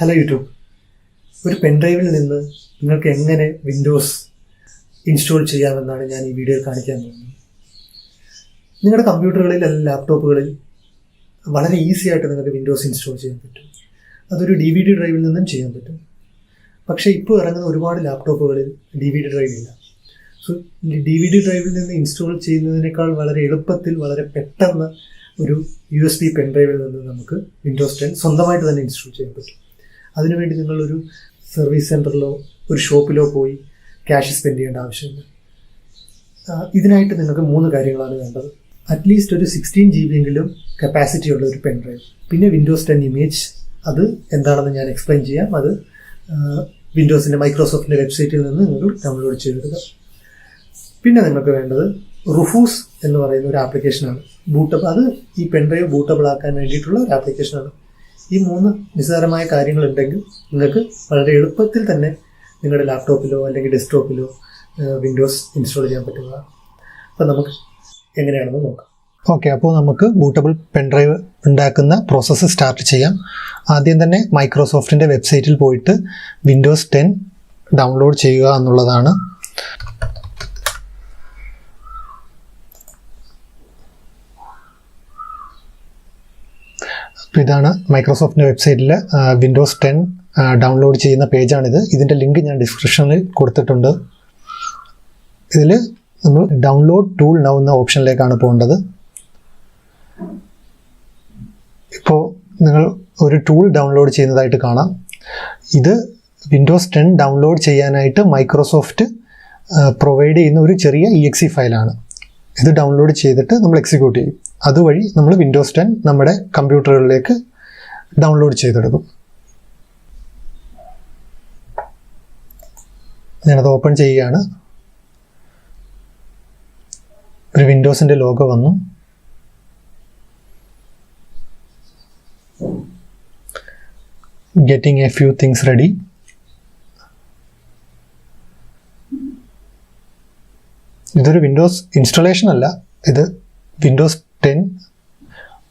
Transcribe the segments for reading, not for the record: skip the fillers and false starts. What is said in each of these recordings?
Hello YouTube. ഒരു പെൻഡ്രൈവിൽ നിന്ന് നിങ്ങൾക്ക് എങ്ങനെ വിൻഡോസ് ഇൻസ്റ്റാൾ ചെയ്യാമെന്നാണ് ഞാൻ ഈ വീഡിയോയിൽ കാണിക്കാൻ പോകുന്നത്. നിങ്ങളുടെ കമ്പ്യൂട്ടറുകളിൽ അല്ലെങ്കിൽ ലാപ്ടോപ്പുകളിൽ വളരെ ഈസി ആയിട്ട് നിങ്ങൾക്ക് വിൻഡോസ് ഇൻസ്റ്റാൾ ചെയ്യാൻ പറ്റും. അതൊരു DVD ഡ്രൈവിൽ നിന്നും ചെയ്യാൻ പറ്റും. പക്ഷേ ഇപ്പോൾ ഇറങ്ങുന്ന ഒരുപാട് ലാപ്ടോപ്പുകളിൽ DVD ഡ്രൈവ് ഇല്ല. സോ DVD ഡ്രൈവിൽ നിന്ന് ഇൻസ്റ്റാൾ ചെയ്യുന്നതിനേക്കാൾ വളരെ എളുപ്പത്തിൽ വളരെ പെട്ടെന്ന് ഒരു USB പെൻഡ്രൈവിൽ നിന്ന് നമുക്ക് വിൻഡോസ് 10 സ്വന്തമായിട്ട് തന്നെ ഇൻസ്റ്റാൾ ചെയ്യാൻ പറ്റും. അതിനുവേണ്ടി നിങ്ങളൊരു സർവീസ് സെൻറ്ററിലോ ഒരു ഷോപ്പിലോ പോയി ക്യാഷ് സ്പെൻഡ് ചെയ്യേണ്ട ആവശ്യമില്ല. ഇതിനായിട്ട് നിങ്ങൾക്ക് 3 കാര്യങ്ങളാണ് വേണ്ടത്. അറ്റ്ലീസ്റ്റ് ഒരു 16 GB എങ്കിലും കപ്പാസിറ്റി ഉള്ള ഒരു പെൻഡ്രൈവ്, പിന്നെ വിൻഡോസ് 10 ഇമേജ്. അത് എന്താണെന്ന് ഞാൻ എക്സ്പ്ലെയിൻ ചെയ്യാം. അത് വിൻഡോസിൻ്റെ മൈക്രോസോഫ്റ്റിൻ്റെ വെബ്സൈറ്റിൽ നിന്ന് നിങ്ങൾ ഡൗൺലോഡ് ചെയ്തെടുക്കുക. പിന്നെ നിങ്ങൾക്ക് വേണ്ടത് റുഫൂസ് എന്ന് പറയുന്ന ഒരു ആപ്ലിക്കേഷനാണ്. ബൂട്ടബിൾ, അത് ഈ പെൻഡ്രൈവ് ബൂട്ടബിൾ ആക്കാൻ വേണ്ടിയിട്ടുള്ള ഒരു ആപ്ലിക്കേഷനാണ്. ഈ 3 നിസ്സാരമായ കാര്യങ്ങളുണ്ടെങ്കിൽ നിങ്ങൾക്ക് വളരെ എളുപ്പത്തിൽ തന്നെ നിങ്ങളുടെ ലാപ്ടോപ്പിലോ അല്ലെങ്കിൽ ഡെസ്ക്ടോപ്പിലോ വിൻഡോസ് ഇൻസ്റ്റാൾ ചെയ്യാൻ പറ്റുന്നതാണ്. അപ്പോൾ നമുക്ക് എങ്ങനെയാണെന്ന് നോക്കാം. ഓക്കെ, അപ്പോൾ നമുക്ക് ബൂട്ടബിൾ പെൻഡ്രൈവ് ഉണ്ടാക്കുന്ന പ്രോസസ്സ് സ്റ്റാർട്ട് ചെയ്യാം. ആദ്യം തന്നെ മൈക്രോസോഫ്റ്റിൻ്റെ വെബ്സൈറ്റിൽ പോയിട്ട് വിൻഡോസ് 10 ഡൗൺലോഡ് ചെയ്യുക എന്നുള്ളതാണ്. അപ്പോൾ ഇതാണ് മൈക്രോസോഫ്റ്റിൻ്റെ വെബ്സൈറ്റിൽ വിൻഡോസ് 10 ഡൗൺലോഡ് ചെയ്യുന്ന പേജാണിത്. ഇതിൻ്റെ ലിങ്ക് ഞാൻ ഡിസ്ക്രിപ്ഷനിൽ കൊടുത്തിട്ടുണ്ട്. ഇതിൽ നമ്മൾ ഡൗൺലോഡ് ടൂൾ നൗ എന്ന ഓപ്ഷനിലേക്കാണ് പോകേണ്ടത്. ഇപ്പോൾ നിങ്ങൾ ഒരു ടൂൾ ഡൗൺലോഡ് ചെയ്യുന്നതായിട്ട് കാണാം. ഇത് വിൻഡോസ് 10 ഡൗൺലോഡ് ചെയ്യാനായിട്ട് മൈക്രോസോഫ്റ്റ് പ്രൊവൈഡ് ചെയ്യുന്ന ഒരു ചെറിയ EXE ഫയലാണ്. ഇത് ഡൗൺലോഡ് ചെയ്തിട്ട് നമ്മൾ എക്സിക്യൂട്ട് ചെയ്യും. അതുവഴി നമ്മൾ വിൻഡോസ് 10 നമ്മുടെ കമ്പ്യൂട്ടറുകളിലേക്ക് ഡൗൺലോഡ് ചെയ്തെടുക്കും. ഞാനത് ഓപ്പൺ ചെയ്യുകയാണ്. ഒരു വിൻഡോസിൻ്റെ ലോഗോ വന്നു. Getting A few things ready. ഇതൊരു വിൻഡോസ് ഇൻസ്റ്റലേഷൻ അല്ല, ഇത് വിൻഡോസ് 10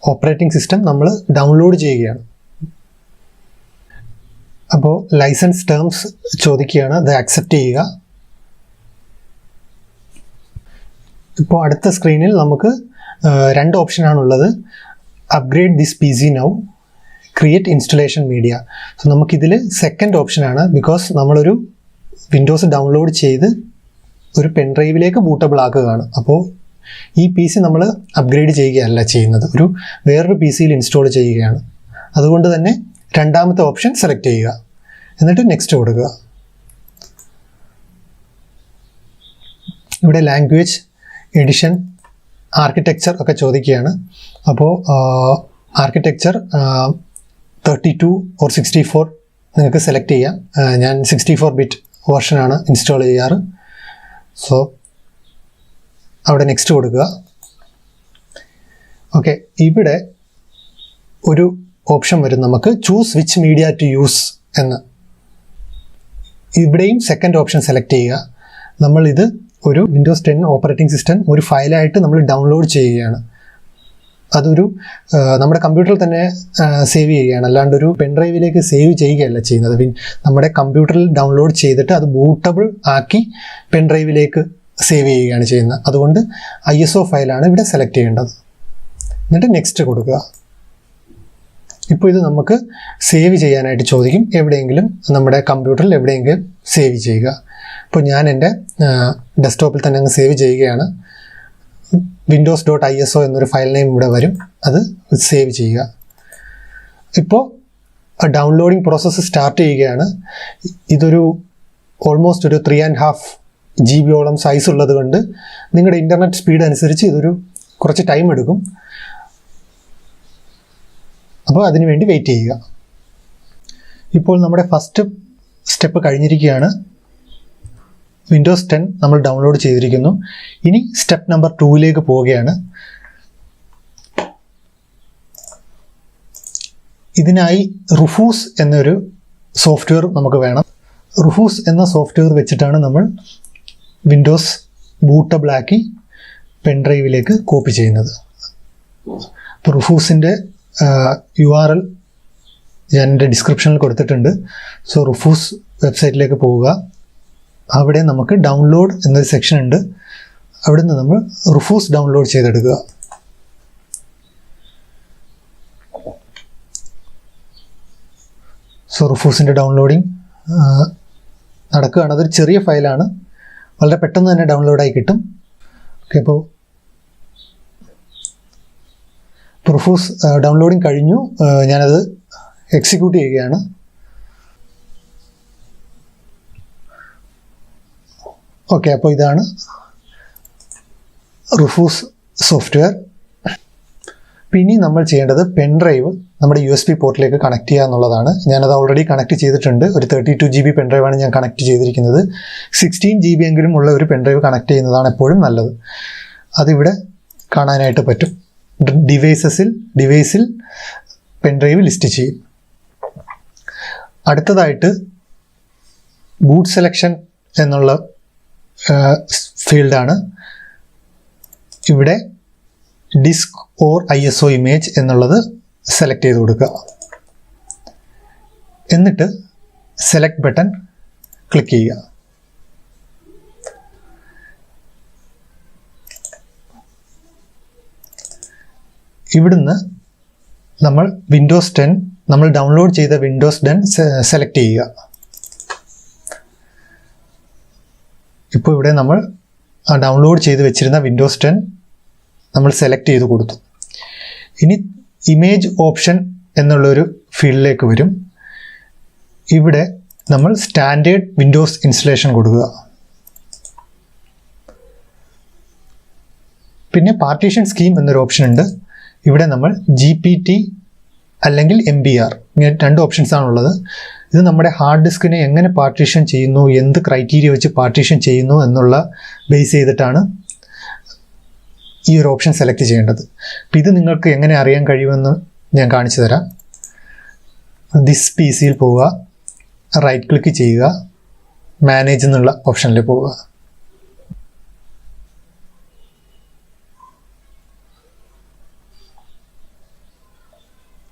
ഓപ്പറേറ്റിംഗ് സിസ്റ്റം നമ്മൾ ഡൗൺലോഡ് ചെയ്യുകയാണ്. അപ്പോൾ ലൈസൻസ് ടേംസ് ചോദിക്കുകയാണ്, അത് ആക്സെപ്റ്റ് ചെയ്യുക. ഇപ്പോൾ അടുത്ത സ്ക്രീനിൽ നമുക്ക് 2 ഓപ്ഷനാണുള്ളത്. Upgrade this PC now, create installation media. So നമുക്കിതിൽ സെക്കൻഡ് ഓപ്ഷനാണ്. ബിക്കോസ് നമ്മളൊരു വിൻഡോസ് ഡൗൺലോഡ് ചെയ്ത് ഒരു പെൻഡ്രൈവിലേക്ക് ബൂട്ടബിൾ ആക്കുകയാണ്. അപ്പോൾ ഈ PC നമ്മൾ അപ്ഗ്രേഡ് ചെയ്യുകയല്ല ചെയ്യുന്നത്, വേറൊരു PCയിൽ ഇൻസ്റ്റാൾ ചെയ്യുകയാണ്. അതുകൊണ്ട് തന്നെ രണ്ടാമത്തെ ഓപ്ഷൻ സെലക്ട് ചെയ്യുക, എന്നിട്ട് നെക്സ്റ്റ് കൊടുക്കുക. ഇവിടെ ലാംഗ്വേജ്, എഡിഷൻ, ആർക്കിടെക്ചർ ഒക്കെ ചോദിക്കുകയാണ്. അപ്പോൾ ആർക്കിടെക്ചർ 32 or 64 നിങ്ങൾക്ക് സെലക്ട് ചെയ്യാം. ഞാൻ 64 ബിറ്റ് വേർഷനാണ് ഇൻസ്റ്റാൾ ചെയ്യാറ്. സോ അവിടെ നെക്സ്റ്റ് കൊടുക്കുക. ഓക്കെ, ഇവിടെ ഒരു ഓപ്ഷൻ വരും നമുക്ക്, choose which media to use എന്ന്. ഇവിടെയും സെക്കൻഡ് ഓപ്ഷൻ സെലക്ട് ചെയ്യുക. നമ്മളിത് ഒരു വിൻഡോസ് 10 ഓപ്പറേറ്റിംഗ് സിസ്റ്റം ഒരു ഫയലായിട്ട് നമ്മൾ ഡൗൺലോഡ് ചെയ്യുകയാണ്. അതൊരു നമ്മുടെ കമ്പ്യൂട്ടറിൽ തന്നെ സേവ് ചെയ്യുകയാണ്, അല്ലാണ്ട് ഒരു പെൻഡ്രൈവിലേക്ക് സേവ് ചെയ്യുകയല്ല ചെയ്യുന്നത്. നമ്മുടെ കമ്പ്യൂട്ടറിൽ ഡൗൺലോഡ് ചെയ്തിട്ട് അത് ബൂട്ടബിൾ ആക്കി പെൻഡ്രൈവിലേക്ക് സേവ് ചെയ്യുകയാണ് ചെയ്യുന്നത്. അതുകൊണ്ട് ISO ഫയലാണ് ഇവിടെ സെലക്ട് ചെയ്യേണ്ടത്. എന്നിട്ട് നെക്സ്റ്റ് കൊടുക്കുക. ഇപ്പോൾ ഇത് നമുക്ക് സേവ് ചെയ്യാനായിട്ട് ചോദിക്കും. എവിടെയെങ്കിലും നമ്മുടെ കമ്പ്യൂട്ടറിൽ എവിടെയെങ്കിലും സേവ് ചെയ്യുക. ഇപ്പോൾ ഞാൻ എൻ്റെ ഡെസ്ക്ടോപ്പിൽ തന്നെ അങ്ങ് സേവ് ചെയ്യുകയാണ്. windows.iso എന്നൊരു ഫയൽ നെയിം ഇവിടെ വരും, അത് സേവ് ചെയ്യുക. ഇപ്പോൾ ഡൗൺലോഡിങ് പ്രോസസ്സ് സ്റ്റാർട്ട് ചെയ്യുകയാണ്. ഇതൊരു ഓൾമോസ്റ്റ് ഒരു 3.5 GB സൈസ് ഉള്ളത് കൊണ്ട് നിങ്ങളുടെ ഇൻ്റർനെറ്റ് സ്പീഡ് അനുസരിച്ച് കുറച്ച് ടൈം എടുക്കും. അപ്പോൾ അതിനു വേണ്ടി വെയിറ്റ് ചെയ്യുക. ഇപ്പോൾ നമ്മുടെ ഫസ്റ്റ് സ്റ്റെപ്പ് കഴിഞ്ഞിരിക്കുകയാണ്. വിൻഡോസ് 10 നമ്മൾ ഡൗൺലോഡ് ചെയ്തിരിക്കുന്നു. ഇനി സ്റ്റെപ്പ് നമ്പർ 2ലേക്ക് പോവുകയാണ്. ഇതിനായി റുഫൂസ് എന്നൊരു സോഫ്റ്റ്വെയർ നമുക്ക് വേണം. റുഫൂസ് എന്ന സോഫ്റ്റ്വെയർ വെച്ചിട്ടാണ് നമ്മൾ വിൻഡോസ് ബൂട്ടബിളാക്കി പെൻഡ്രൈവിലേക്ക് കോപ്പി ചെയ്യുന്നത്. അപ്പോൾ റുഫൂസിൻ്റെ URL ഞാൻ എൻ്റെ ഡിസ്ക്രിപ്ഷനിൽ കൊടുത്തിട്ടുണ്ട്. സോ റുഫൂസ് വെബ്സൈറ്റിലേക്ക് പോവുക. അവിടെ നമുക്ക് ഡൗൺലോഡ് എന്നൊരു സെക്ഷൻ ഉണ്ട്. അവിടെ നിന്ന് നമ്മൾ റുഫൂസ് ഡൗൺലോഡ് ചെയ്തെടുക്കുക. സോ റുഫൂസിൻ്റെ ഡൗൺലോഡിങ് നടക്കുകയാണ്. അതൊരു ചെറിയ ഫയലാണ്, വളരെ പെട്ടെന്ന് തന്നെ ഡൗൺലോഡായി കിട്ടും. ഓക്കെ, അപ്പോൾ റുഫൂസ് ഡൗൺലോഡിങ് കഴിഞ്ഞു. ഞാനത് എക്സിക്യൂട്ട് ചെയ്യുകയാണ്. ഓക്കെ, അപ്പോൾ ഇതാണ് റുഫൂസ് സോഫ്റ്റ്വെയർ. പിന്നെ നമ്മൾ ചെയ്യേണ്ടത് പെൻഡ്രൈവ് നമ്മുടെ USB പോർട്ടിലേക്ക് കണക്ട് ചെയ്യുക എന്നുള്ളതാണ്. ഞാനത് ഓൾറെഡി കണക്ട് ചെയ്തിട്ടുണ്ട്. ഒരു 32 GB പെൻഡ്രൈവാണ് ഞാൻ കണക്ട് ചെയ്തിരിക്കുന്നത്. 16 GB എങ്കിലും ഉള്ള ഒരു പെൻഡ്രൈവ് കണക്ട് ചെയ്യുന്നതാണ് എപ്പോഴും നല്ലത്. അതിവിടെ കാണാനായിട്ട് പറ്റും. ഡിവൈസിൽ പെൻഡ്രൈവ് ലിസ്റ്റ് ചെയ്യും. അടുത്തതായിട്ട് ബൂട്ട് സെലക്ഷൻ എന്നുള്ള ഫീൽഡാണ്. ഇവിടെ ഡിസ്ക് ഓർ ISO ഇമേജ് എന്നുള്ളത് സെലക്ട് ചെയ്ത് കൊടുക്കുക. എന്നിട്ട് സെലക്ട് ബട്ടൺ ക്ലിക്ക് ചെയ്യുക. ഇവിടുന്ന് നമ്മൾ വിൻഡോസ് 10 നമ്മൾ ഡൗൺലോഡ് ചെയ്ത വിൻഡോസ് 10 സെലക്ട് ചെയ്യുക. ഇപ്പോൾ ഇവിടെ നമ്മൾ ഡൗൺലോഡ് ചെയ്ത് വെച്ചിരുന്ന വിൻഡോസ് 10 നമ്മൾ സെലക്ട് ചെയ്ത് കൊടുത്തു. ഇനി ഇമേജ് ഓപ്ഷൻ എന്നുള്ളൊരു ഫീൽഡിലേക്ക് വരും. ഇവിടെ നമ്മൾ സ്റ്റാൻഡേർഡ് വിൻഡോസ് ഇൻസ്റ്റലേഷൻ കൊടുക്കുക. പിന്നെ പാർട്ടീഷൻ സ്കീം എന്നൊരു ഓപ്ഷൻ ഉണ്ട്. ഇവിടെ നമ്മൾ GPT അല്ലെങ്കിൽ MBR ഇങ്ങനെ 2 ഓപ്ഷൻസ് ആണുള്ളത്. ഇത് നമ്മുടെ ഹാർഡ് ഡിസ്കിനെ എങ്ങനെ പാർട്ടീഷൻ ചെയ്യുന്നു, എന്ത് ക്രൈറ്റീരിയ വെച്ച് പാർട്ടീഷൻ ചെയ്യുന്നു എന്നുള്ള ബേസ് ചെയ്തിട്ടാണ് ഈ ഒരു ഓപ്ഷൻ സെലക്ട് ചെയ്യേണ്ടത്. അപ്പം ഇത് നിങ്ങൾക്ക് എങ്ങനെ അറിയാൻ കഴിയുമെന്ന് ഞാൻ കാണിച്ചു തരാം. ദിസ് PCയിൽ പോവുക, റൈറ്റ് ക്ലിക്ക് ചെയ്യുക, മാനേജ് എന്നുള്ള ഓപ്ഷനിൽ പോവുക.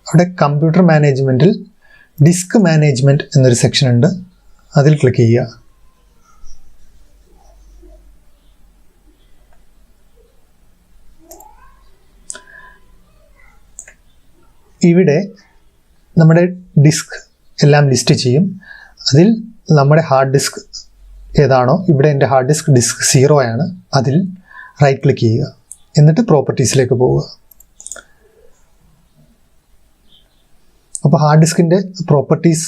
അവിടെ കമ്പ്യൂട്ടർ മാനേജ്മെൻറ്റിൽ ഡിസ്ക് മാനേജ്മെൻറ്റ് എന്നൊരു സെക്ഷൻ ഉണ്ട്. അതിൽ ക്ലിക്ക് ചെയ്യുക. ഇവിടെ നമ്മുടെ ഡിസ്ക് എല്ലാം ലിസ്റ്റ് ചെയ്യും. അതിൽ നമ്മുടെ ഹാർഡ് ഡിസ്ക് ഏതാണോ, ഇവിടെ എൻ്റെ ഹാർഡ് ഡിസ്ക് 0 ആണ്. അതിൽ റൈറ്റ് ക്ലിക്ക് ചെയ്യുക. എന്നിട്ട് പ്രോപ്പർട്ടീസിലേക്ക് പോവുക. അപ്പോൾ ഹാർഡ് ഡിസ്കിൻ്റെ പ്രോപ്പർട്ടീസ്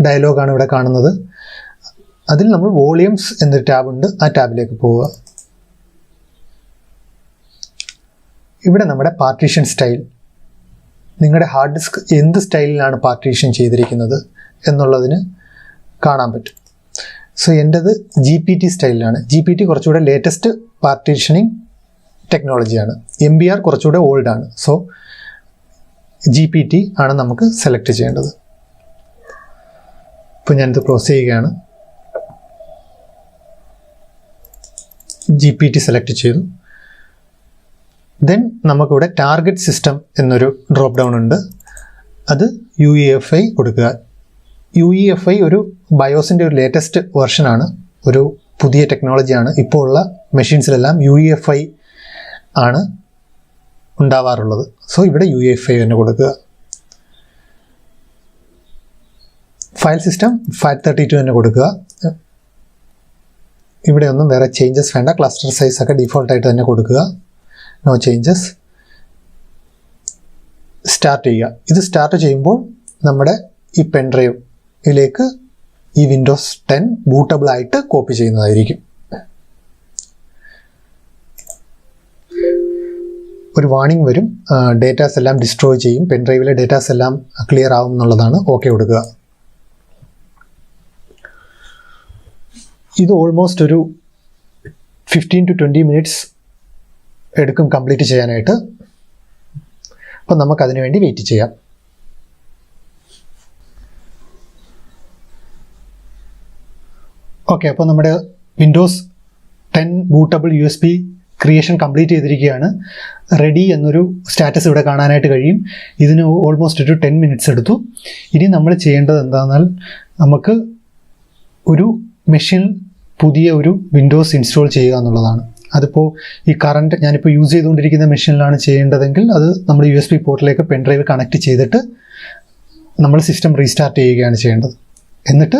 ഡയലോഗാണ് ഇവിടെ കാണുന്നത്. അതിൽ നമ്മൾ വോളിയൂംസ് എന്നൊരു ടാബുണ്ട്. ആ ടാബിലേക്ക് പോവുക. ഇവിടെ നമ്മുടെ പാർട്ടീഷൻ സ്റ്റൈൽ, നിങ്ങളുടെ ഹാർഡ് ഡിസ്ക് എന്ത് സ്റ്റൈലിലാണ് പാർട്ടീഷൻ ചെയ്തിരിക്കുന്നത് എന്നുള്ളതിന് കാണാൻ പറ്റും. സോ എൻ്റെത് GPT സ്റ്റൈലിലാണ്. GPT കുറച്ചുകൂടെ ലേറ്റസ്റ്റ് പാർട്ടീഷനിങ് ടെക്നോളജിയാണ്. MBR കുറച്ചുകൂടെ ഓൾഡാണ്. സോ GPT ആണ് നമുക്ക് സെലക്ട് ചെയ്യേണ്ടത്. ഇപ്പോൾ ഞാനിത് ക്ലോസ് ചെയ്യുകയാണ്. GPT സെലക്ട് ചെയ്തു. ദെൻ നമുക്കിവിടെ ടാർഗറ്റ് സിസ്റ്റം എന്നൊരു ഡ്രോപ്പ് ഡൗൺ ഉണ്ട്. അത് UEFI കൊടുക്കുക. UEFI ഒരു ബയോസിൻ്റെ ഒരു ലേറ്റസ്റ്റ് വെർഷനാണ്, ഒരു പുതിയ ടെക്നോളജിയാണ്. ഇപ്പോൾ ഉള്ള മെഷീൻസിലെല്ലാം UEFI ആണ് ഉണ്ടാവാറുള്ളത്. സോ ഇവിടെ UEFI തന്നെ കൊടുക്കുക. ഫയൽ സിസ്റ്റം FAT32 തന്നെ കൊടുക്കുക. ഇവിടെ ഒന്നും വേറെ ചേഞ്ചസ് വേണ്ട. ക്ലസ്റ്റർ സൈസ് ഒക്കെ ഡിഫോൾട്ടായിട്ട് തന്നെ കൊടുക്കുക. No changes. സ്റ്റാർട്ട് ചെയ്യുക. ഇത് സ്റ്റാർട്ട് ചെയ്യുമ്പോൾ നമ്മുടെ ഈ പെൻഡ്രൈവിലേക്ക് ഈ വിൻഡോസ് 10 ബൂട്ടബിൾ ആയിട്ട് കോപ്പി ചെയ്യുന്നതായിരിക്കും. ഒരു വാർണിംഗ് വരും, ഡേറ്റാസ് എല്ലാം ഡിസ്ട്രോയ് ചെയ്യും, പെൻഡ്രൈവിലെ ഡേറ്റാസ് എല്ലാം ക്ലിയർ ആവും എന്നുള്ളതാണ്. ഓക്കെ കൊടുക്കുക. ഇത് ഓൾമോസ്റ്റ് ഒരു 15 to 20 മിനിറ്റ്സ് എടുക്കും കംപ്ലീറ്റ് ചെയ്യാനായിട്ട്. അപ്പം നമുക്കതിനു വേണ്ടി വെയിറ്റ് ചെയ്യാം. ഓക്കെ, അപ്പോൾ നമ്മുടെ Windows 10 bootable USB creation complete ചെയ്തിരിക്കുകയാണ്. റെഡി എന്നൊരു സ്റ്റാറ്റസ് ഇവിടെ കാണാനായിട്ട് കഴിയും. ഇതിന് ഓൾമോസ്റ്റ് ഒരു 10 മിനിറ്റ്സ് എടുത്തു. ഇനി നമ്മൾ ചെയ്യേണ്ടത് എന്താണെന്നാൽ നമുക്ക് ഒരു മെഷീൻ പുതിയ ഒരു വിൻഡോസ് ഇൻസ്റ്റാൾ ചെയ്യുക എന്നുള്ളതാണ്. അതിപ്പോൾ ഈ കറണ്ട് ഞാനിപ്പോൾ യൂസ് ചെയ്തുകൊണ്ടിരിക്കുന്ന മെഷീനിലാണ് ചെയ്യേണ്ടതെങ്കിൽ അത് നമ്മൾ USB പോർട്ടിലേക്ക് പെൻഡ്രൈവ് കണക്ട് ചെയ്തിട്ട് നമ്മൾ സിസ്റ്റം റീസ്റ്റാർട്ട് ചെയ്യുകയാണ് ചെയ്യേണ്ടത്. എന്നിട്ട്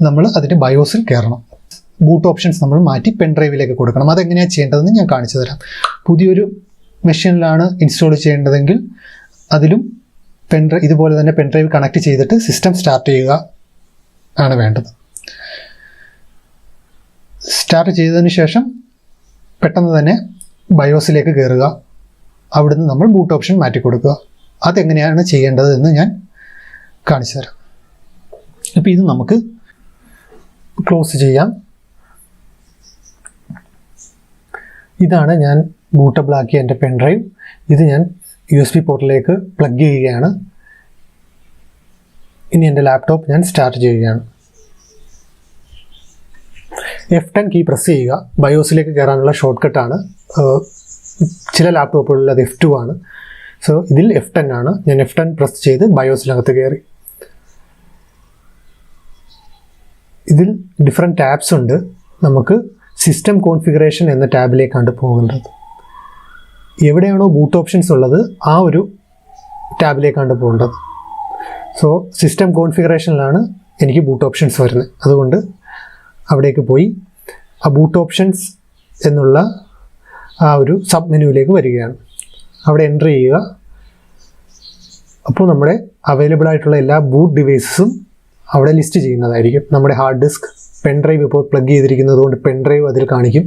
നമ്മൾ അതിൻ്റെ ബയോസിൽ കയറണം. ബൂട്ട് ഓപ്ഷൻസ് നമ്മൾ മാറ്റി പെൻഡ്രൈവിലേക്ക് കൊടുക്കണം. അതെങ്ങനെയാണ് ചെയ്യേണ്ടതെന്ന് ഞാൻ കാണിച്ചു തരാം. പുതിയൊരു മെഷീനിലാണ് ഇൻസ്റ്റാൾ ചെയ്യേണ്ടതെങ്കിൽ അതിലും ഇതുപോലെ തന്നെ പെൻഡ്രൈവ് കണക്ട് ചെയ്തിട്ട് സിസ്റ്റം സ്റ്റാർട്ട് ചെയ്യുക ആണ് വേണ്ടത്. സ്റ്റാർട്ട് ചെയ്തതിന് ശേഷം പെട്ടെന്ന് തന്നെ ബയോസിലേക്ക് കയറുക. അവിടുന്ന് നമ്മൾ ബൂട്ട് ഓപ്ഷൻ മാറ്റി കൊടുക്കുക. അതെങ്ങനെയാണ് ചെയ്യേണ്ടത് എന്ന് ഞാൻ കാണിച്ചു തരാം. അപ്പോൾ ഇത് നമുക്ക് ക്ലോസ് ചെയ്യാം. ഇതാണ് ഞാൻ ബൂട്ടബിൾ ആക്കിയ എൻ്റെ പെൻഡ്രൈവ്. ഇത് ഞാൻ USB പോർട്ടിലേക്ക് പ്ലഗ് ചെയ്യുകയാണ്. ഇനി എൻ്റെ ലാപ്ടോപ്പ് ഞാൻ സ്റ്റാർട്ട് ചെയ്യുകയാണ്. F10 കീ പ്രസ് ചെയ്യുക. ബയോസിലേക്ക് കയറാനുള്ള ഷോർട്ട് കട്ടാണ്. ചില ലാപ്ടോപ്പുകളിൽ അത് F2 ആണ്. സോ ഇതിൽ F10 ആണ്. ഞാൻ F10 പ്രസ് ചെയ്ത് ബയോസിനകത്ത് കയറി. ഇതിൽ ഡിഫറെൻറ്റ് ടാബ്സ് ഉണ്ട്. നമുക്ക് സിസ്റ്റം കോൺഫിഗറേഷൻ എന്ന ടാബിലേക്കാണ് പോകേണ്ടത്. എവിടെയാണോ ബൂട്ട് ഓപ്ഷൻസ് ഉള്ളത് ആ ഒരു ടാബിലേക്കാണ് പോകേണ്ടത്. സോ സിസ്റ്റം കോൺഫിഗറേഷനിലാണ് എനിക്ക് ബൂട്ട് ഓപ്ഷൻസ് വരുന്നത്. അതുകൊണ്ട് അവിടേക്ക് പോയി ആ ബൂട്ട് ഓപ്ഷൻസ് എന്നുള്ള ആ ഒരു സബ് മെനുവിലേക്ക് വരികയാണ്. അവിടെ എൻ്റർ ചെയ്യുക. അപ്പോൾ നമ്മുടെ അവൈലബിൾ ആയിട്ടുള്ള എല്ലാ ബൂട്ട് ഡിവൈസസും അവിടെ ലിസ്റ്റ് ചെയ്യുന്നതായിരിക്കും. നമ്മുടെ ഹാർഡ് ഡിസ്ക്, പെൻഡ്രൈവ് ഇപ്പോൾ പ്ലഗ് ചെയ്തിരിക്കുന്നത് കൊണ്ട് പെൻഡ്രൈവ് അതിൽ കാണിക്കും.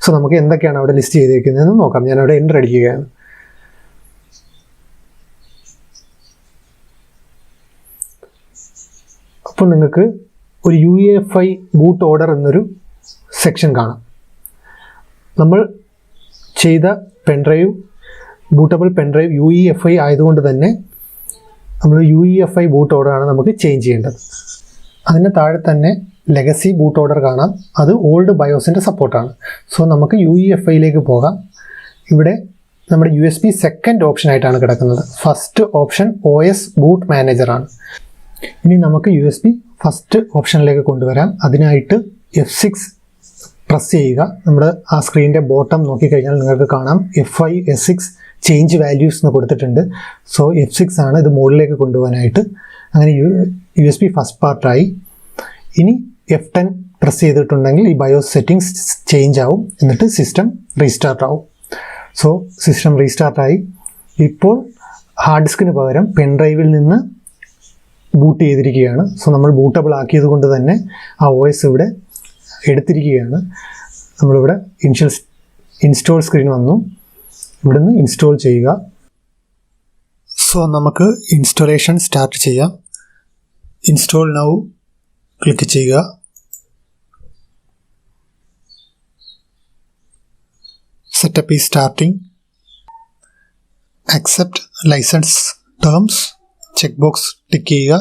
സോ നമുക്ക് എന്തൊക്കെയാണ് അവിടെ ലിസ്റ്റ് ചെയ്തിരിക്കുന്നതെന്ന് നോക്കാം. ഞാൻ അവിടെ എൻ്റർ അടിക്കുകയാണ്. അപ്പോൾ നിങ്ങൾക്ക് ഒരു UEFI ബൂട്ട് ഓർഡർ എന്നൊരു സെക്ഷൻ കാണാം. നമ്മൾ ചെയ്ത പെൻഡ്രൈവ് ബൂട്ടബിൾ പെൻഡ്രൈവ് UEFI ആയതുകൊണ്ട് തന്നെ നമ്മൾ UEFI ബൂട്ട് ഓർഡറാണ് നമുക്ക് ചേഞ്ച് ചെയ്യേണ്ടത്. അതിന് താഴെ തന്നെ ലെഗസി ബൂട്ട് ഓർഡർ കാണാം. അത് ഓൾഡ് ബയോസിൻ്റെ സപ്പോർട്ടാണ്. സോ നമുക്ക് UEFIയിലേക്ക് പോകാം. ഇവിടെ നമ്മുടെ USB സെക്കൻഡ് ഓപ്ഷനായിട്ടാണ് കിടക്കുന്നത്. ഫസ്റ്റ് ഓപ്ഷൻ OS ബൂട്ട് മാനേജറാണ്. ഇനി നമുക്ക് USB ഫസ്റ്റ് ഓപ്ഷനിലേക്ക് കൊണ്ടുവരാം. അതിനായിട്ട് F6 പ്രസ് ചെയ്യുക. നമ്മുടെ ആ സ്ക്രീനിൻ്റെ ബോട്ടം നോക്കിക്കഴിഞ്ഞാൽ നിങ്ങൾക്ക് കാണാം F5 S6 ചേഞ്ച് വാല്യൂസ് എന്ന് കൊടുത്തിട്ടുണ്ട്. സോ F6 ആണ് ഇത് മുകളിലേക്ക് കൊണ്ടുപോകാനായിട്ട്. അങ്ങനെ USB ഫസ്റ്റ് പാർട്ടായി. ഇനി F10 പ്രസ് ചെയ്തിട്ടുണ്ടെങ്കിൽ ഈ ബയോസ് സെറ്റിംഗ്സ് ചേഞ്ച് ആവും. എന്നിട്ട് സിസ്റ്റം റീസ്റ്റാർട്ട് ആവും. സോ സിസ്റ്റം റീസ്റ്റാർട്ടായി. ഇപ്പോൾ ഹാർഡ് ഡിസ്കിന് പകരം പെൻഡ്രൈവിൽ നിന്ന് ബൂട്ട് ചെയ്തിരിക്കുകയാണ്. സോ നമ്മൾ ബൂട്ടബിൾ ആക്കിയത് കൊണ്ട് തന്നെ ആ OS ഇവിടെ എടുത്തിരിക്കുകയാണ്. നമ്മളിവിടെ ഇൻസ്റ്റോൾ സ്ക്രീൻ വന്നു. ഇവിടുന്ന് ഇൻസ്റ്റോൾ ചെയ്യുക. സോ നമുക്ക് ഇൻസ്റ്റലേഷൻ സ്റ്റാർട്ട് ചെയ്യാം. ഇൻസ്റ്റോൾ നൗ ക്ലിക്ക് ചെയ്യുക. Setup is starting. Accept license terms check box tick ചെയ്യുക.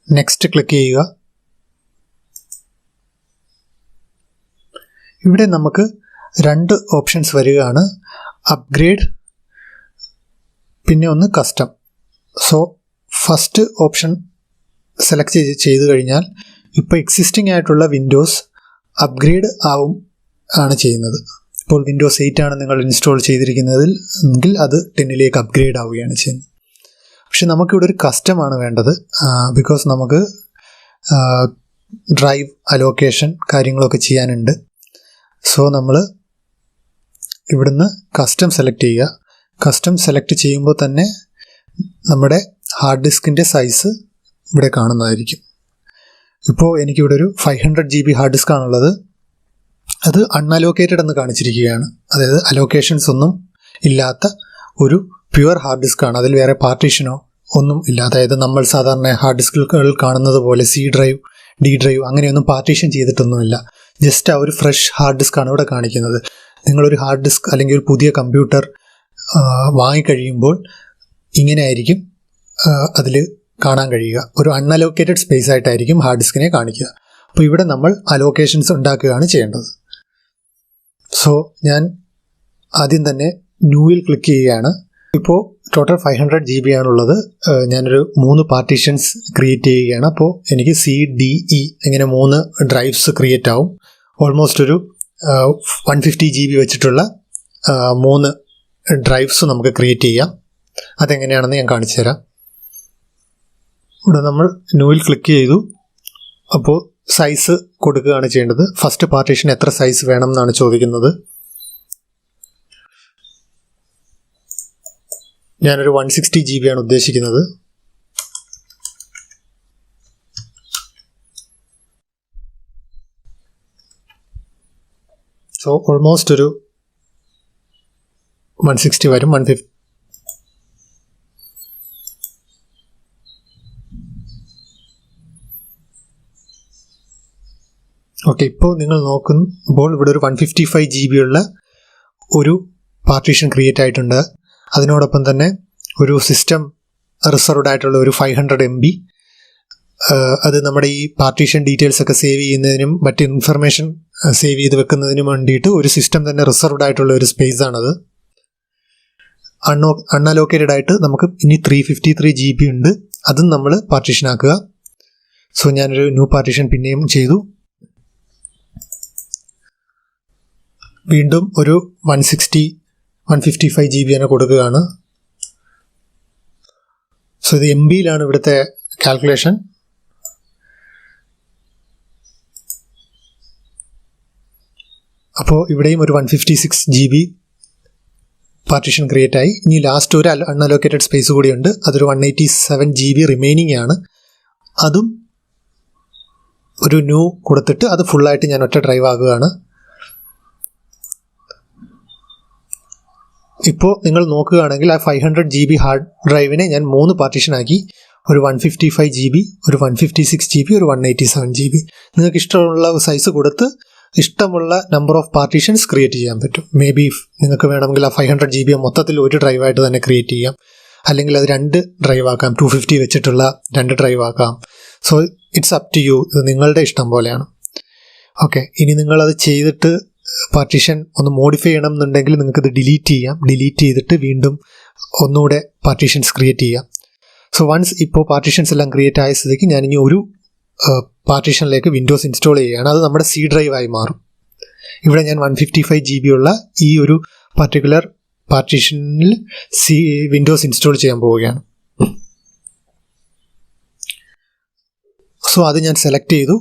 നെക്സ്റ്റ് ക്ലിക്ക് ചെയ്യുക. ഇവിടെ നമുക്ക് 2 ഓപ്ഷൻസ് വരികയാണ്. അപ്ഗ്രേഡ് പിന്നെ ഒന്ന് custom. So first option select ചെയ്ത് കഴിഞ്ഞാൽ ഇപ്പോൾ എക്സിസ്റ്റിംഗ് ആയിട്ടുള്ള വിൻഡോസ് അപ്ഗ്രേഡ് ആണ് ചെയ്യുന്നത്. ഇപ്പോൾ വിൻഡോസ് 8 ആണ് നിങ്ങൾ ഇൻസ്റ്റാൾ ചെയ്തിരിക്കുന്നതിൽ എങ്കിൽ അത് 10ലേക്ക് അപ്ഗ്രേഡ് ആവുകയാണ് ചെയ്യുന്നത്. പക്ഷെ നമുക്കിവിടെ ഒരു കസ്റ്റമാണ് വേണ്ടത്. ബിക്കോസ് നമുക്ക് ഡ്രൈവ് അലോക്കേഷൻ കാര്യങ്ങളൊക്കെ ചെയ്യാനുണ്ട്. സോ നമ്മൾ ഇവിടുന്ന് കസ്റ്റം സെലക്ട് ചെയ്യുക. കസ്റ്റം സെലക്ട് ചെയ്യുമ്പോൾ തന്നെ നമ്മുടെ ഹാർഡ് ഡിസ്കിൻ്റെ സൈസ് ഇവിടെ കാണുന്നതായിരിക്കും. ഇപ്പോൾ എനിക്കിവിടെ ഒരു 500 GB ഹാർഡ് ഡിസ്ക് ആണുള്ളത്. അത് അൺഅലോക്കേറ്റഡ് എന്ന് കാണിച്ചിരിക്കുകയാണ്. അതായത് അലോക്കേഷൻസ് ഒന്നും ഇല്ലാത്ത ഒരു പ്യുവർ ഹാർഡ് ഡിസ്ക് ആണ്. അതിൽ വേറെ പാർട്ടീഷനോ ഒന്നും ഇല്ല. അതായത് നമ്മൾ സാധാരണ ഹാർഡ് ഡിസ്കുകൾ കാണുന്നത് പോലെ C ഡ്രൈവ്, D ഡ്രൈവ് അങ്ങനെയൊന്നും പാർട്ടീഷൻ ചെയ്തിട്ടൊന്നുമില്ല. ജസ്റ്റ് ആ ഒരു ഫ്രഷ് ഹാർഡ് ഡിസ്ക് ആണ് ഇവിടെ കാണിക്കുന്നത്. നിങ്ങളൊരു ഹാർഡ് ഡിസ്ക് അല്ലെങ്കിൽ ഒരു പുതിയ കമ്പ്യൂട്ടർ വാങ്ങിക്കഴിയുമ്പോൾ ഇങ്ങനെ ആയിരിക്കും അതിൽ കാണാൻ കഴിയുക. ഒരു അൺഅലോക്കേറ്റഡ് സ്പേസ് ആയിട്ടായിരിക്കും ഹാർഡ് ഡിസ്കിനെ കാണിക്കുക. അപ്പോൾ ഇവിടെ നമ്മൾ അലോക്കേഷൻസ് ഉണ്ടാക്കുകയാണ് ചെയ്യേണ്ടത്. സോ ഞാൻ ആദ്യം തന്നെ ന്യൂവിൽ ക്ലിക്ക് ചെയ്യുകയാണ്. ഇപ്പോൾ ടോട്ടൽ 500 GB ആണുള്ളത്. ഞാനൊരു 3 പാർട്ടീഷൻസ് ക്രിയേറ്റ് ചെയ്യുകയാണ്. അപ്പോൾ എനിക്ക് CDE ഇങ്ങനെ 3 ഡ്രൈവ്സ് ക്രിയേറ്റ് ആവും. ഓൾമോസ്റ്റ് ഒരു 150 GB വെച്ചിട്ടുള്ള 3 ഡ്രൈവ്സ് നമുക്ക് ക്രിയേറ്റ് ചെയ്യാം. അതെങ്ങനെയാണെന്ന് ഞാൻ കാണിച്ചു തരാം. ഇവിടെ നമ്മൾ ന്യൂവിൽ ക്ലിക്ക് ചെയ്തു. അപ്പോൾ സൈസ് കൊടുക്കുകയാണ് ചെയ്യേണ്ടത്. ഫസ്റ്റ് പാർട്ടീഷൻ എത്ര സൈസ് വേണം എന്നാണ് ചോദിക്കുന്നത്. ഞാനൊരു 160 GB ആണ് ഉദ്ദേശിക്കുന്നത്. സോ ഓൾമോസ്റ്റ് ഒരു 160 വരും. 150 ഓക്കെ. ഇപ്പോൾ നിങ്ങൾ നോക്കുമ്പോൾ ഇവിടെ ഒരു 155 GB ഉള്ള ഒരു പാർട്ടീഷൻ ക്രിയേറ്റ് ആയിട്ടുണ്ട്. അതിനോടൊപ്പം തന്നെ ഒരു സിസ്റ്റം റിസർവ്ഡ് ആയിട്ടുള്ള ഒരു 500 MB, അത് നമ്മുടെ ഈ പാർട്ടീഷൻ ഡീറ്റെയിൽസ് ഒക്കെ സേവ് ചെയ്യുന്നതിനും മറ്റ് ഇൻഫർമേഷൻ സേവ് ചെയ്ത് വെക്കുന്നതിനും വേണ്ടിയിട്ട് ഒരു സിസ്റ്റം തന്നെ റിസർവ്ഡ് ആയിട്ടുള്ള ഒരു സ്പേസ് ആണത്. അൺഅലോക്കേറ്റഡ് ആയിട്ട് നമുക്ക് ഇനി 353 GB ഉണ്ട്. അതും നമ്മൾ പാർട്ടീഷൻ ആക്കുക. സോ ഞാനൊരു ന്യൂ പാർട്ടീഷൻ പിന്നെയും ചെയ്തു. വീണ്ടും ഒരു 155 GB തന്നെ കൊടുക്കുകയാണ്. സോ ഇത് MBയിലാണ് ഇവിടുത്തെ കാൽക്കുലേഷൻ. അപ്പോൾ ഇവിടെയും ഒരു 156 GB പാർട്ടീഷൻ ക്രിയേറ്റ് ആയി. ഇനി ലാസ്റ്റ് ഒരു അൺഅലോക്കേറ്റഡ് സ്പേസ് കൂടിയുണ്ട്. അതൊരു 187 GB റിമൈനിങ് ആണ്. അതും ഒരു ന്യൂ കൊടുത്തിട്ട് അത് ഫുള്ളായിട്ട് ഞാൻ ഒറ്റ ഡ്രൈവ് ആകുകയാണ്. ഇപ്പോൾ നിങ്ങൾ നോക്കുകയാണെങ്കിൽ ആ 500 GB ഹാർഡ് ഡ്രൈവിനെ ഞാൻ 3 പാർട്ടീഷനാക്കി. ഒരു 155 GB, ഒരു 156 GB, ഒരു 187 GB. നിങ്ങൾക്ക് ഇഷ്ടമുള്ള സൈസ് കൊടുത്ത് ഇഷ്ടമുള്ള നമ്പർ ഓഫ് പാർട്ടീഷൻസ് ക്രിയേറ്റ് ചെയ്യാൻ പറ്റും. മേ ബി നിങ്ങൾക്ക് വേണമെങ്കിൽ ആ 500 GB മൊത്തത്തിൽ ഒരു ഡ്രൈവായിട്ട് തന്നെ ക്രിയേറ്റ് ചെയ്യാം. അല്ലെങ്കിൽ അത് 2 ഡ്രൈവ് ആക്കാം. 250 വെച്ചിട്ടുള്ള 2 ഡ്രൈവ് ആക്കാം. So it's up to you. ഇത് നിങ്ങളുടെ ഇഷ്ടം പോലെയാണ്. ഓക്കെ. ഇനി നിങ്ങളത് ചെയ്തിട്ട് പാർട്ടീഷൻ ഒന്ന് മോഡിഫൈ ചെയ്യണം എന്നുണ്ടെങ്കിൽ നിങ്ങൾക്കിത് ഡിലീറ്റ് ചെയ്യാം. ഡിലീറ്റ് ചെയ്തിട്ട് വീണ്ടും ഒന്നുകൂടെ പാർട്ടീഷൻസ് ക്രിയേറ്റ് ചെയ്യാം. സോ വൺസ് ഇപ്പോൾ പാർട്ടീഷൻസ് എല്ലാം ക്രിയേറ്റ് ആയ സ്ഥിതിക്ക് ഞാനിനി ഒരു പാർട്ടീഷനിലേക്ക് വിൻഡോസ് ഇൻസ്റ്റാൾ ചെയ്യുകയാണ്. അത് നമ്മുടെ C ഡ്രൈവായി മാറും. ഇവിടെ ഞാൻ 155 GB ഉള്ള ഈ ഒരു പർട്ടിക്കുലർ പാർട്ടീഷനിൽ വിൻഡോസ് ഇൻസ്റ്റാൾ ചെയ്യാൻ പോവുകയാണ്. സോ അത് ഞാൻ സെലക്ട് ചെയ്തു.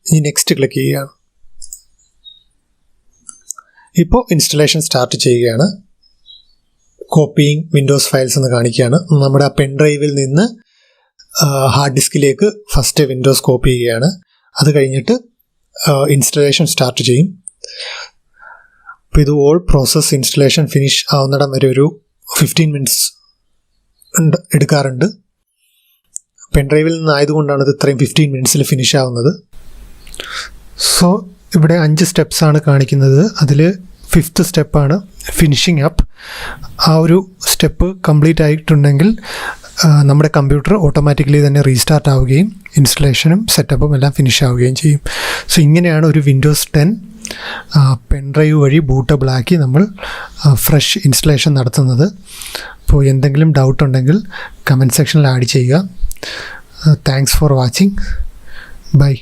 ഇനി നെക്സ്റ്റ് ക്ലിക്ക് ചെയ്യുകയാണ്. ഇപ്പോൾ ഇൻസ്റ്റലേഷൻ സ്റ്റാർട്ട് ചെയ്യുകയാണ്. കോപ്പിയിങ് വിൻഡോസ് ഫയൽസ് എന്ന് കാണിക്കുകയാണ്. നമ്മുടെ ആ പെൻ ഡ്രൈവിൽ നിന്ന് ഹാർഡ് ഡിസ്കിലേക്ക് ഫസ്റ്റ് വിൻഡോസ് കോപ്പി ചെയ്യുകയാണ്. അത് കഴിഞ്ഞിട്ട് ഇൻസ്റ്റലേഷൻ സ്റ്റാർട്ട് ചെയ്യും. അപ്പോൾ ഇത് ഓൾ പ്രോസസ് ഇൻസ്റ്റലേഷൻ ഫിനിഷ് ആവുന്നിടം വരെ ഒരു 15 minutes എടുക്കാറുണ്ട്. പെൻ ഡ്രൈവിൽ നിന്നായതുകൊണ്ടാണ് ഇത് ഇത്രയും 15 minutes ഫിനിഷ് ആവുന്നത്. സോ ഇവിടെ 5 സ്റ്റെപ്സാണ് കാണിക്കുന്നത്. അതിൽ 5th സ്റ്റെപ്പാണ് ഫിനിഷിംഗ് അപ്പ്. ആ ഒരു സ്റ്റെപ്പ് കംപ്ലീറ്റ് ആയിട്ടുണ്ടെങ്കിൽ നമ്മുടെ കമ്പ്യൂട്ടർ ഓട്ടോമാറ്റിക്കലി തന്നെ റീസ്റ്റാർട്ട് ആവുകയും ഇൻസ്റ്റലേഷനും സെറ്റപ്പും എല്ലാം ഫിനിഷ് ആവുകയും ചെയ്യും. സോ ഇങ്ങനെയാണ് ഒരു വിൻഡോസ് 10 പെൻ ഡ്രൈവ് വഴി ബൂട്ടബിൾ ആക്കി നമ്മൾ ഫ്രഷ് ഇൻസ്റ്റലേഷൻ നടത്തുന്നത്. അപ്പോൾ എന്തെങ്കിലും ഡൗട്ട് ഉണ്ടെങ്കിൽ കമൻറ്റ് സെക്ഷനിൽ ആഡ് ചെയ്യുക. Thanks for watching. ബൈ.